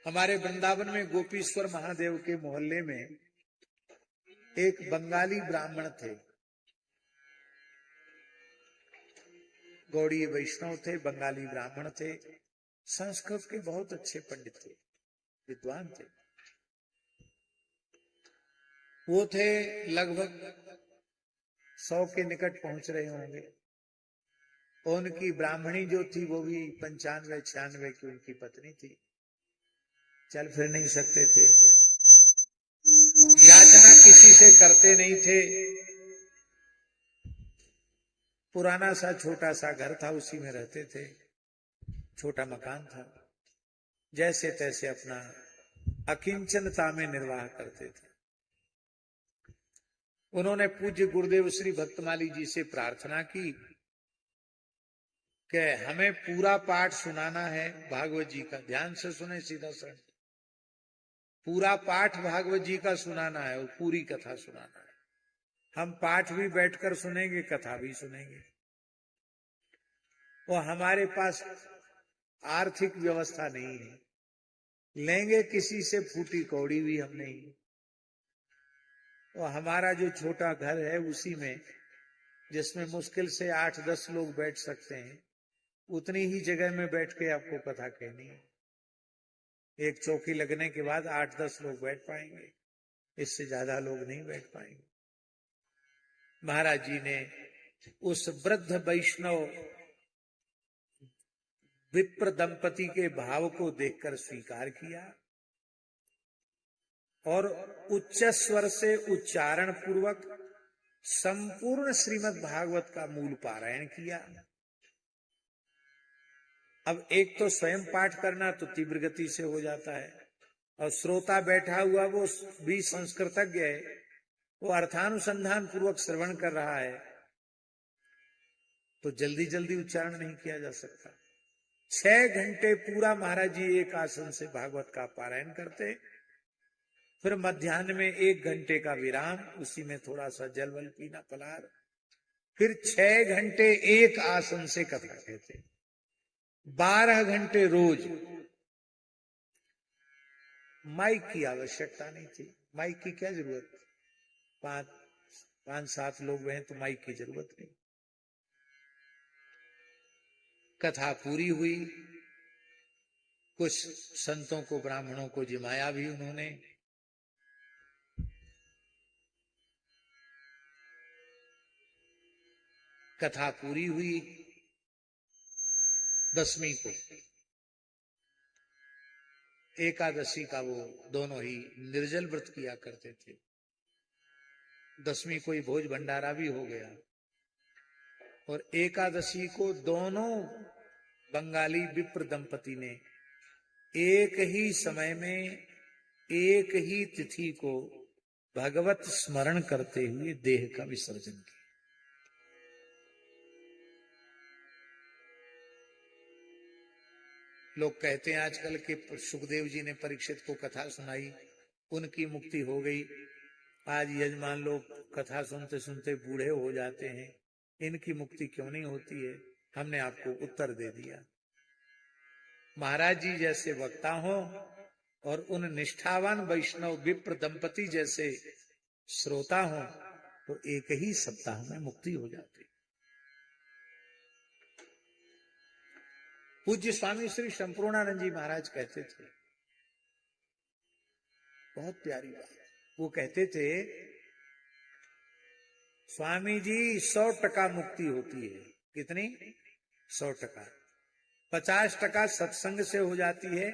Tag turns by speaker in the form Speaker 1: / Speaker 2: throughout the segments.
Speaker 1: हमारे वृंदावन में गोपीश्वर महादेव के मोहल्ले में एक बंगाली ब्राह्मण थे। गौड़ीय वैष्णव थे, बंगाली ब्राह्मण थे, संस्कृत के बहुत अच्छे पंडित थे, विद्वान थे। वो थे लगभग 100 के निकट पहुंच रहे होंगे। उनकी ब्राह्मणी जो थी वो भी 95-96 की उनकी पत्नी थी। चल फिर नहीं सकते थे, याचना किसी से करते नहीं थे। पुराना सा छोटा सा घर था, उसी में रहते थे, छोटा मकान था। जैसे तैसे अपना अकिंचनता में निर्वाह करते थे। उन्होंने पूज्य गुरुदेव श्री भक्तमाली जी से प्रार्थना की कि हमें पूरा पाठ सुनाना है भागवत जी का। ध्यान से सुने, सीधा सा पूरा पाठ भागवत जी का सुनाना है और पूरी कथा सुनाना है। हम पाठ भी बैठकर सुनेंगे, कथा भी सुनेंगे। और हमारे पास आर्थिक व्यवस्था नहीं है, लेंगे किसी से फूटी कौड़ी भी हम नहीं। और हमारा जो छोटा घर है उसी में, जिसमें मुश्किल से 8-10 लोग बैठ सकते हैं, उतनी ही जगह में बैठ के आपको कथा कहनी है। एक चौकी लगने के बाद 8-10 लोग बैठ पाएंगे, इससे ज्यादा लोग नहीं बैठ पाएंगे। महाराज जी ने उस वृद्ध वैष्णव विप्र दंपति के भाव को देखकर स्वीकार किया और उच्च स्वर से उच्चारण पूर्वक संपूर्ण श्रीमद् भागवत का मूल पारायण किया। अब एक तो स्वयं पाठ करना तो तीव्र गति से हो जाता है, और श्रोता बैठा हुआ वो भी संस्कृतज्ञ है, वो अर्थानुसंधान पूर्वक श्रवण कर रहा है, तो जल्दी जल्दी उच्चारण नहीं किया जा सकता। 6 घंटे पूरा महाराज जी एक आसन से भागवत का पारायण करते, फिर मध्याह्न में 1 घंटे का विराम, उसी में थोड़ा सा जल वल पीना फलाहार, फिर 6 घंटे एक आसन से कथा कहते, 12 घंटे रोज। माइक की आवश्यकता नहीं थी। माइक की क्या जरूरत, 5-7 लोग हैं तो माइक की जरूरत नहीं। कथा पूरी हुई, कुछ संतों को ब्राह्मणों को जिमाया भी उन्होंने। कथा पूरी हुई। दसवीं को, एकादशी का वो दोनों ही निर्जल व्रत किया करते थे। दसवीं को ही भोज भंडारा भी हो गया, और एकादशी को दोनों बंगाली विप्र दंपति ने एक ही समय में एक ही तिथि को भगवत स्मरण करते हुए देह का विसर्जन किया। लोग कहते हैं आजकल के सुखदेव जी ने परीक्षित को कथा सुनाई, उनकी मुक्ति हो गई। आज यजमान लोग कथा सुनते सुनते बूढ़े हो जाते हैं, इनकी मुक्ति क्यों नहीं होती है? हमने आपको उत्तर दे दिया। महाराज जी जैसे वक्ता हो और उन निष्ठावान वैष्णव विप्र दंपति जैसे श्रोता हो, तो एक ही सप्ताह में मुक्ति हो जाती। पूज्य स्वामी श्री संपूर्णानंद जी महाराज कहते थे, बहुत प्यारी बात, वो कहते थे, स्वामी जी 100% मुक्ति होती है। कितनी? 100%। 50% सत्संग से हो जाती है,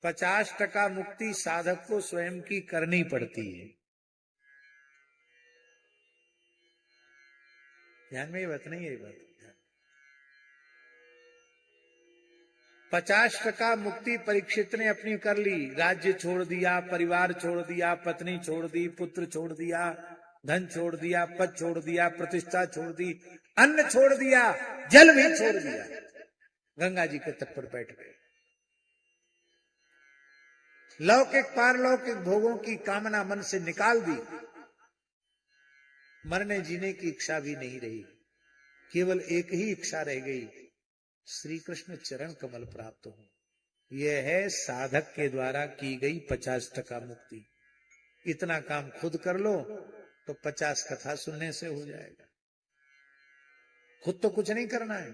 Speaker 1: 50% मुक्ति साधक को स्वयं की करनी पड़ती है। ध्यान में ये बात नहीं है, ये बात 50% मुक्ति परीक्षित ने अपनी कर ली। राज्य छोड़ दिया, परिवार छोड़ दिया, पत्नी छोड़ दी, पुत्र छोड़ दिया, धन छोड़ दिया, पद छोड़ दिया, प्रतिष्ठा छोड़ दी, अन्न छोड़ दिया, जल भी छोड़ दिया, गंगा जी के तट पर बैठ गए। लौकिक पारलौकिक भोगों की कामना मन से निकाल दी, मरने जीने की इच्छा भी नहीं रही, केवल एक ही इच्छा रह गई, श्री कृष्ण चरण कमल प्राप्त हो। यह है साधक के द्वारा की गई 50% मुक्ति। इतना काम खुद कर लो तो 50 कथा सुनने से हो जाएगा। खुद तो कुछ नहीं करना है,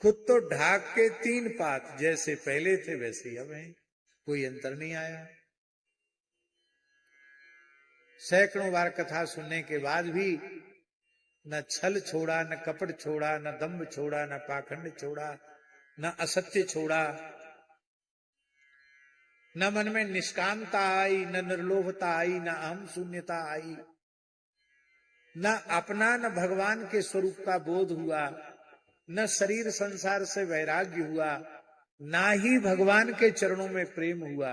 Speaker 1: खुद तो ढाक के 3 पात जैसे पहले थे वैसे ही अब हैं, कोई अंतर नहीं आया। सैकड़ों बार कथा सुनने के बाद भी न छल छोड़ा, न कपट छोड़ा, न दंभ छोड़ा, न पाखंड छोड़ा, न असत्य छोड़ा, न मन में निष्कामता आई, न निर्लोभता आई, न अहम शून्यता आई, न अपना न भगवान के स्वरूप का बोध हुआ, न शरीर संसार से वैराग्य हुआ, ना ही भगवान के चरणों में प्रेम हुआ।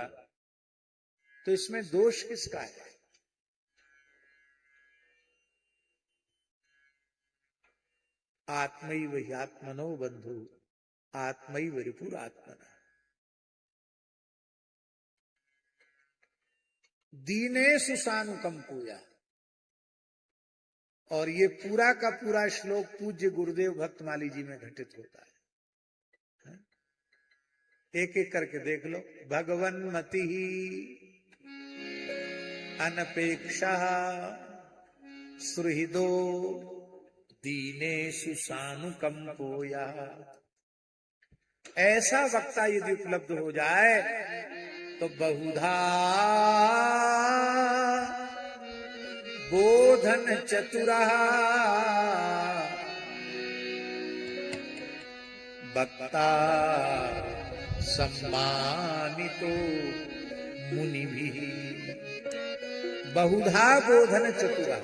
Speaker 1: तो इसमें दोष किसका है? आत्मैव ह्यात्मनो बंधु आत्मैव रिपुरात्मना। दीनेषु सानुकंपूया। और ये पूरा का पूरा श्लोक पूज्य गुरुदेव भक्तमाली जी में घटित होता है। एक एक करके देख लो। भगवन मति अनपेक्षा सुहृदो दीनेषु सानुकंपोया। ऐसा वक्ता यदि उपलब्ध हो जाए तो बहुधा बोधन चतुरा वक्ता सम्मानितो मुनिभिः। बहुधा बोधन चतुरा,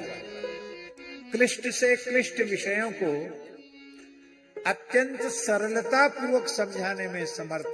Speaker 1: क्लिष्ट से क्लिष्ट विषयों को अत्यंत सरलता पूर्वक समझाने में समर्थ